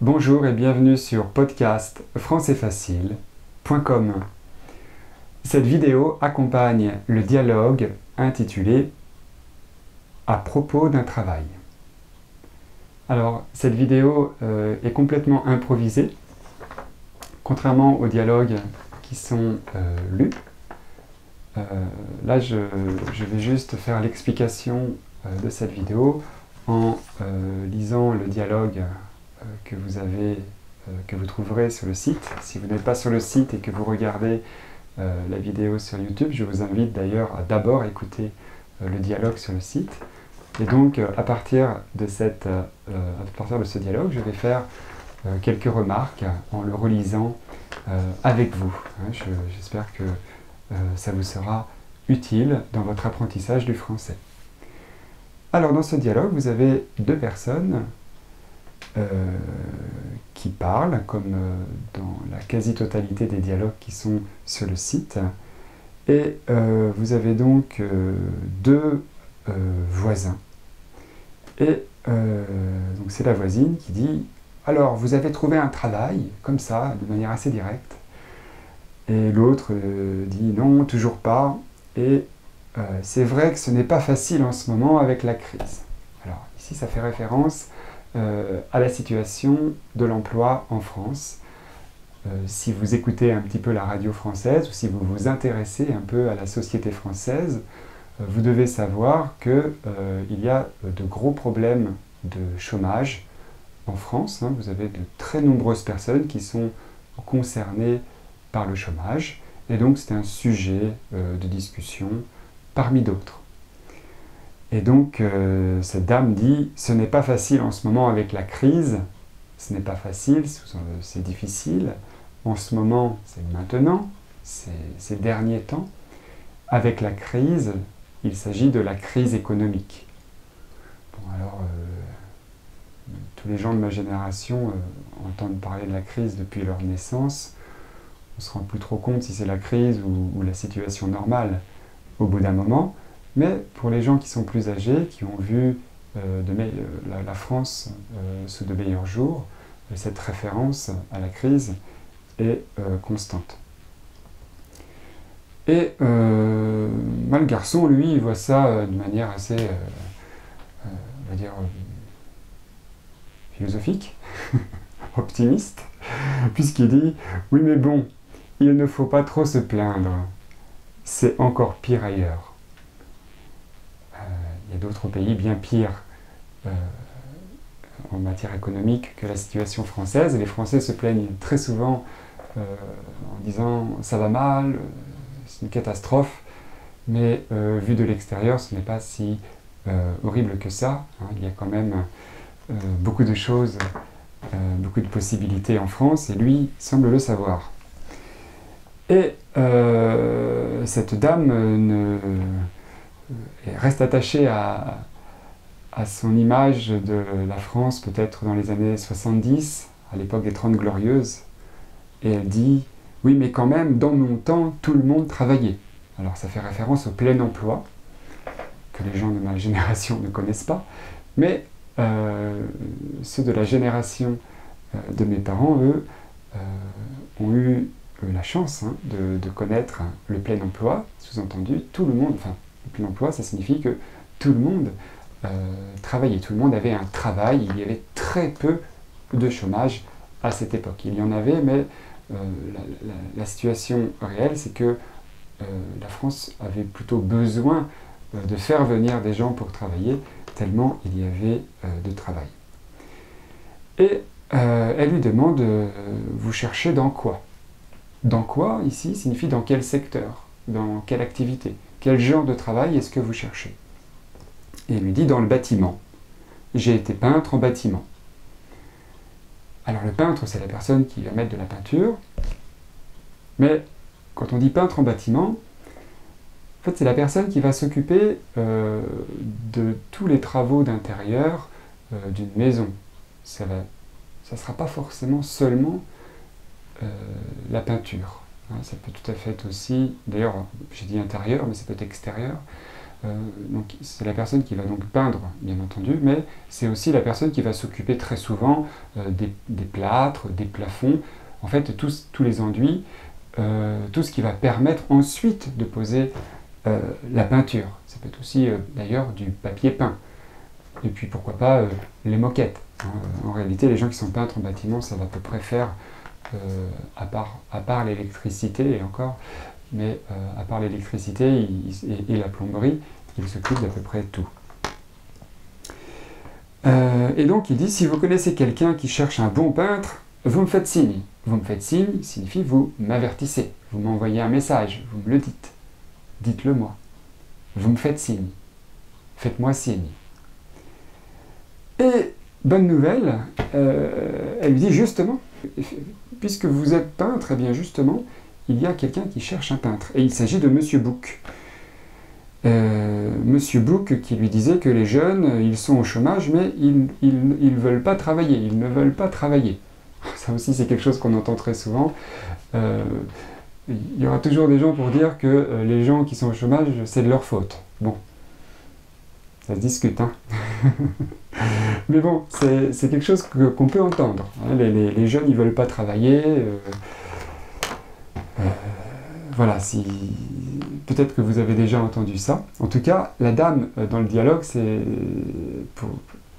Bonjour et bienvenue sur podcastfrancaisfacile.com. Cette vidéo accompagne le dialogue intitulé « À propos d'un travail ». Alors, cette vidéo est complètement improvisée, contrairement aux dialogues qui sont lus. Là, je vais juste faire l'explication de cette vidéo en lisant le dialogue que vous trouverez sur le site. Si vous n'êtes pas sur le site et que vous regardez la vidéo sur YouTube, je vous invite d'ailleurs à d'abord écouter le dialogue sur le site. Et donc, à partir de ce dialogue, je vais faire quelques remarques en le relisant avec vous. J'espère que ça vous sera utile dans votre apprentissage du français. Alors, dans ce dialogue, vous avez deux personnes qui parlent, comme dans la quasi-totalité des dialogues qui sont sur le site. Et vous avez donc deux voisins. Et donc c'est la voisine qui dit « Alors, vous avez trouvé un travail ?» comme ça, de manière assez directe. Et l'autre dit « Non, toujours pas. Et c'est vrai que ce n'est pas facile en ce moment avec la crise. » Alors ici, ça fait référence à la situation de l'emploi en France. Si vous écoutez un petit peu la radio française ou si vous vous intéressez un peu à la société française, vous devez savoir qu'il y a de gros problèmes de chômage en France. Vous avez de très nombreuses personnes qui sont concernées par le chômage. Et donc c'est un sujet de discussion parmi d'autres. Et donc cette dame dit « Ce n'est pas facile en ce moment avec la crise. Ce n'est pas facile, c'est difficile. En ce moment, c'est maintenant, ces derniers temps. Avec la crise, il s'agit de la crise économique. » Bon, alors, tous les gens de ma génération entendent parler de la crise depuis leur naissance. On ne se rend plus trop compte si c'est la crise ou la situation normale au bout d'un moment. Mais pour les gens qui sont plus âgés, qui ont vu la France sous de meilleurs jours, cette référence à la crise est constante. Et le garçon, lui, il voit ça de manière assez, on va dire, philosophique, optimiste, puisqu'il dit « Oui, mais bon, il ne faut pas trop se plaindre, c'est encore pire ailleurs. » Il y a d'autres pays bien pires en matière économique que la situation française. Et les Français se plaignent très souvent en disant « ça va mal, c'est une catastrophe ». Mais vu de l'extérieur, ce n'est pas si horrible que ça. Il y a quand même beaucoup de choses, beaucoup de possibilités en France, et lui semble le savoir. Et cette dame reste attachée à son image de la France, peut-être dans les années 70, à l'époque des 30 Glorieuses. Et elle dit « Oui, mais quand même, dans mon temps, tout le monde travaillait. » Alors ça fait référence au plein emploi, que les gens de ma génération ne connaissent pas. Mais ceux de la génération de mes parents, eux, ont eu la chance de connaître le plein emploi, sous-entendu, tout le monde, enfin, le plein emploi, ça signifie que tout le monde travaillait, tout le monde avait un travail, il y avait très peu de chômage à cette époque. Il y en avait, mais la situation réelle, c'est que la France avait plutôt besoin de faire venir des gens pour travailler, tellement il y avait de travail. Et elle lui demande « Vous cherchez dans quoi ?» Dans quoi, ici, signifie dans quel secteur, dans quelle activité, quel genre de travail est-ce que vous cherchez? Et il lui dit « Dans le bâtiment. J'ai été peintre en bâtiment. » Alors le peintre, c'est la personne qui va mettre de la peinture, mais quand on dit peintre en bâtiment, en fait, c'est la personne qui va s'occuper de tous les travaux d'intérieur d'une maison. Ça ne sera pas forcément seulement la peinture. Ça peut tout à fait être aussi, d'ailleurs, j'ai dit intérieur, mais ça peut être extérieur. donc c'est la personne qui va donc peindre, bien entendu, mais c'est aussi la personne qui va s'occuper très souvent des plâtres, des plafonds, en fait tous les enduits, tout ce qui va permettre ensuite de poser la peinture. Ça peut être aussi d'ailleurs du papier peint. Et puis pourquoi pas les moquettes. En réalité, les gens qui sont peintres en bâtiment savent à peu près faire, à part l'électricité et encore, mais à part l'électricité et la plomberie, ils s'occupent d'à peu près tout. Et donc il dit, si vous connaissez quelqu'un qui cherche un bon peintre, vous me faites signe. Vous me faites signe signifie vous m'avertissez, vous m'envoyez un message, vous me le dites. Dites-le moi. Vous me faites signe. Faites-moi signe. Et bonne nouvelle, elle lui dit justement, puisque vous êtes peintre, eh bien justement, il y a quelqu'un qui cherche un peintre. Et il s'agit de Monsieur Bouc. Monsieur Bouc qui lui disait que les jeunes, ils sont au chômage, mais ils ne veulent pas travailler. Ils ne veulent pas travailler. Ça aussi, c'est quelque chose qu'on entend très souvent. Il y aura toujours des gens pour dire que les gens qui sont au chômage, c'est de leur faute. Bon, ça se discute, hein. Mais bon, c'est quelque chose qu'on peut entendre. Hein. Les jeunes, ils ne veulent pas travailler. Voilà, peut-être que vous avez déjà entendu ça. En tout cas, la dame, dans le dialogue,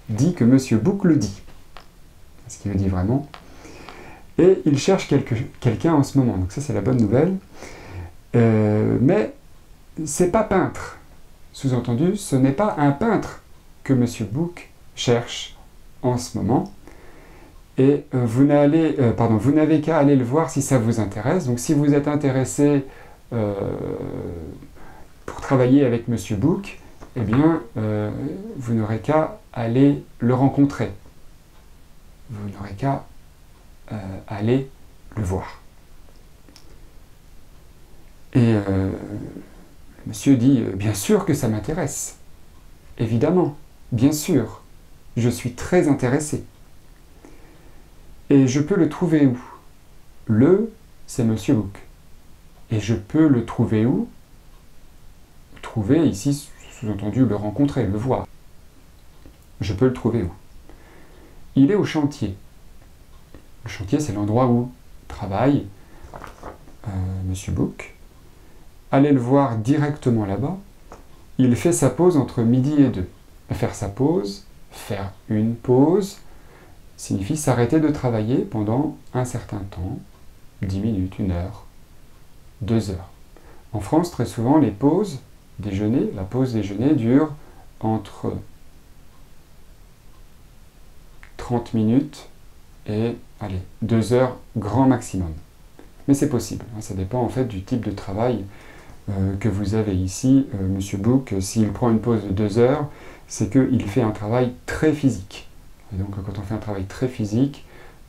dit que Monsieur Bouc le dit. Ce qu'il le dit vraiment. Et il cherche quelqu'un en ce moment. Donc ça, c'est la bonne nouvelle. Mais c'est pas peintre. Sous-entendu, ce n'est pas un peintre que Monsieur Bouc cherche en ce moment. Et vous n'avez qu'à aller le voir si ça vous intéresse. Donc si vous êtes intéressé pour travailler avec Monsieur Bouc, eh bien, vous n'aurez qu'à aller le rencontrer. Vous n'aurez qu'à aller le voir. Et monsieur dit, bien sûr que ça m'intéresse. Évidemment, bien sûr, je suis très intéressé. Et je peux le trouver où? C'est Monsieur Bouc. Et je peux le trouver où? Trouver, ici, sous-entendu, le rencontrer, le voir. Je peux le trouver où? Il est au chantier. Le chantier, c'est l'endroit où travaille Monsieur Bouc. Allez le voir directement là-bas. Il fait sa pause entre midi et 2. Faire sa pause, faire une pause, signifie s'arrêter de travailler pendant un certain temps, 10 minutes, 1 heure, 2 heures. En France, très souvent, les pauses déjeuner, la pause déjeuner dure entre 30 minutes et, 2 heures grand maximum. Mais c'est possible, hein, ça dépend en fait du type de travail que vous avez ici. Monsieur Bouc, s'il prend une pause de 2 heures, c'est qu'il fait un travail très physique. Et donc quand on fait un travail très physique,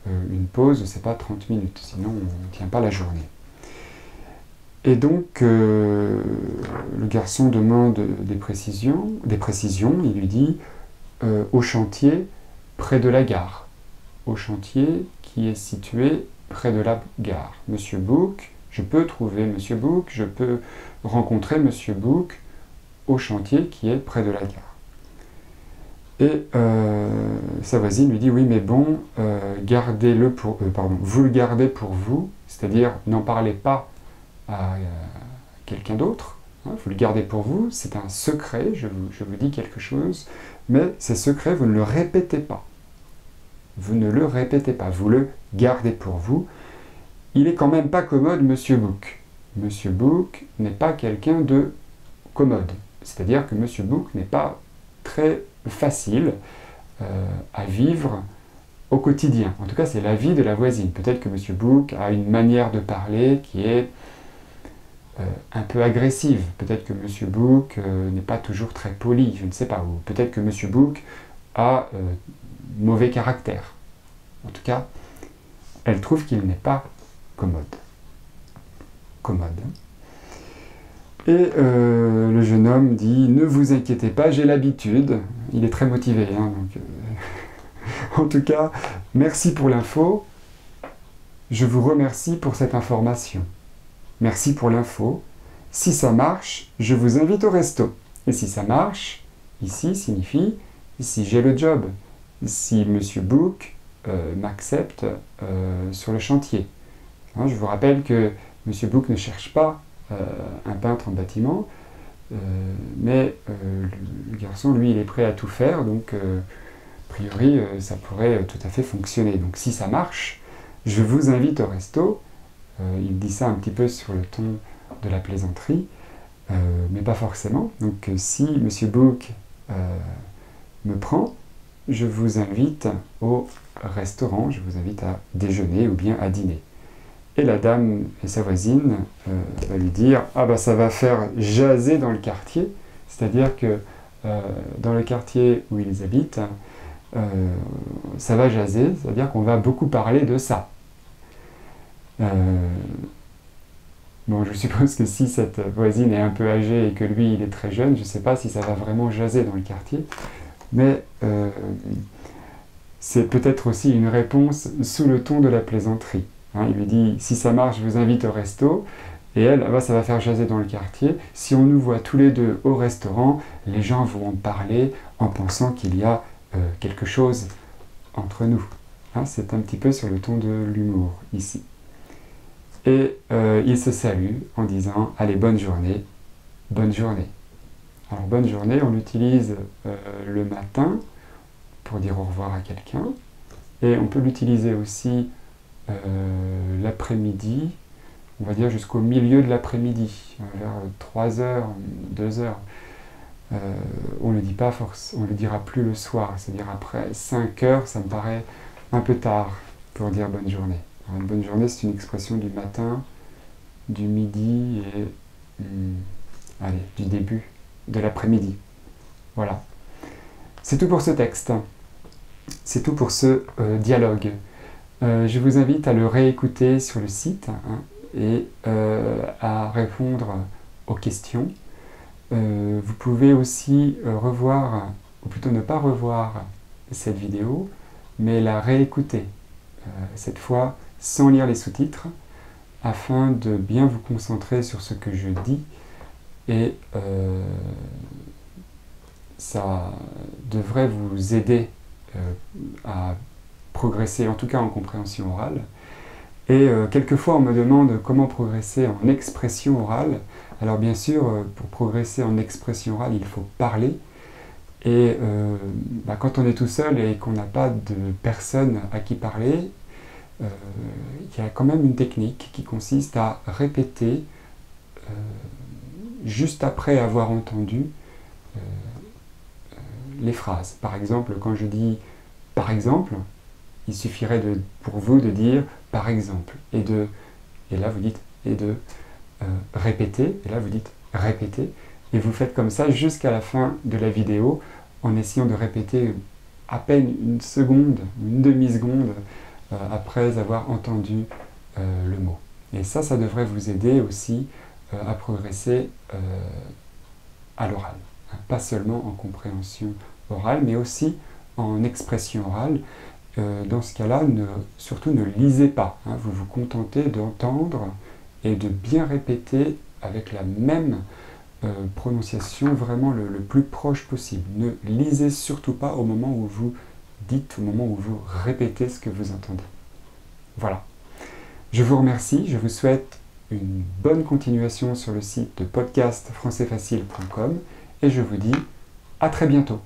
une pause, c'est pas 30 minutes, sinon on ne tient pas la journée. Et donc le garçon demande des précisions, il lui dit au chantier près de la gare. Au chantier qui est situé près de la gare. Monsieur Bouc, je peux trouver Monsieur Bouc, je peux rencontrer Monsieur Bouc au chantier qui est près de la gare. Et sa voisine lui dit, oui mais bon, gardez-le pour, vous le gardez pour vous, c'est-à-dire n'en parlez pas à quelqu'un d'autre, hein, vous le gardez pour vous, c'est un secret, je vous dis quelque chose, mais c'est secret, vous ne le répétez pas. Vous ne le répétez pas, vous le gardez pour vous. Il est quand même pas commode, Monsieur Bouc. Monsieur Bouc n'est pas quelqu'un de commode, c'est-à-dire que Monsieur Bouc n'est pas très facile à vivre au quotidien. En tout cas, c'est l'avis de la voisine. Peut-être que Monsieur Bouc a une manière de parler qui est un peu agressive. Peut-être que Monsieur Bouc n'est pas toujours très poli, je ne sais pas. Ou peut-être que Monsieur Bouc a mauvais caractère. En tout cas, elle trouve qu'il n'est pas commode. Commode. Et le jeune homme dit, ne vous inquiétez pas, j'ai l'habitude. Il est très motivé. Hein, donc, en tout cas, merci pour l'info. Je vous remercie pour cette information. Merci pour l'info. Si ça marche, je vous invite au resto. Et si ça marche, ici signifie si j'ai le job, si Monsieur Book m'accepte sur le chantier. Hein, je vous rappelle que Monsieur Book ne cherche pas un peintre en bâtiment, mais le garçon, lui, il est prêt à tout faire, donc a priori, ça pourrait tout à fait fonctionner. Donc si ça marche, je vous invite au resto. Il dit ça un petit peu sur le ton de la plaisanterie, mais pas forcément. Donc si Monsieur Book me prend, je vous invite au restaurant, je vous invite à déjeuner ou bien à dîner. Et la dame et sa voisine va lui dire « Ah bah ça va faire jaser dans le quartier », c'est-à-dire que dans le quartier où ils habitent, ça va jaser, c'est-à-dire qu'on va beaucoup parler de ça. Bon, je suppose que si cette voisine est un peu âgée et que lui, il est très jeune, je ne sais pas si ça va vraiment jaser dans le quartier, mais c'est peut-être aussi une réponse sous le ton de la plaisanterie. Hein, il lui dit « Si ça marche, je vous invite au resto ». Et elle, bah, ça va faire jaser dans le quartier. Si on nous voit tous les deux au restaurant, les gens vont en parler en pensant qu'il y a quelque chose entre nous. Hein, c'est un petit peu sur le ton de l'humour ici. Et ils se saluent en disant « Allez, bonne journée, bonne journée ». Alors, bonne journée, on l'utilise le matin pour dire au revoir à quelqu'un. Et on peut l'utiliser aussi l'après-midi, on va dire jusqu'au milieu de l'après-midi, vers 3 heures, 2 heures. On ne le dit pas on le dira plus le soir, c'est-à-dire après 5 heures, ça me paraît un peu tard pour dire bonne journée. Alors, une bonne journée, c'est une expression du matin, du midi et du début de l'après-midi. Voilà. C'est tout pour ce texte. C'est tout pour ce dialogue. Je vous invite à le réécouter sur le site et à répondre aux questions. Vous pouvez aussi revoir, ou plutôt ne pas revoir cette vidéo, mais la réécouter, cette fois sans lire les sous-titres, afin de bien vous concentrer sur ce que je dis, et ça devrait vous aider à progresser, en tout cas en compréhension orale. Et quelquefois on me demande comment progresser en expression orale. Alors bien sûr, pour progresser en expression orale, il faut parler. Et quand on est tout seul et qu'on n'a pas de personne à qui parler, il y a quand même une technique qui consiste à répéter juste après avoir entendu les phrases. Par exemple, quand je dis « par exemple », il suffirait pour vous de dire « par exemple » et là vous dites « et de répéter » et là vous dites « répéter » et vous faites comme ça jusqu'à la fin de la vidéo en essayant de répéter à peine une seconde, une demi-seconde après avoir entendu le mot. Et ça devrait vous aider aussi à progresser à l'oral. Pas seulement en compréhension orale, mais aussi en expression orale. Dans ce cas-là, surtout ne lisez pas. Vous vous contentez d'entendre et de bien répéter avec la même prononciation, vraiment le plus proche possible. Ne lisez surtout pas au moment où vous dites, au moment où vous répétez ce que vous entendez. Voilà. Je vous remercie, je vous souhaite une bonne continuation sur le site de podcastfrançaisfacile.com et je vous dis à très bientôt.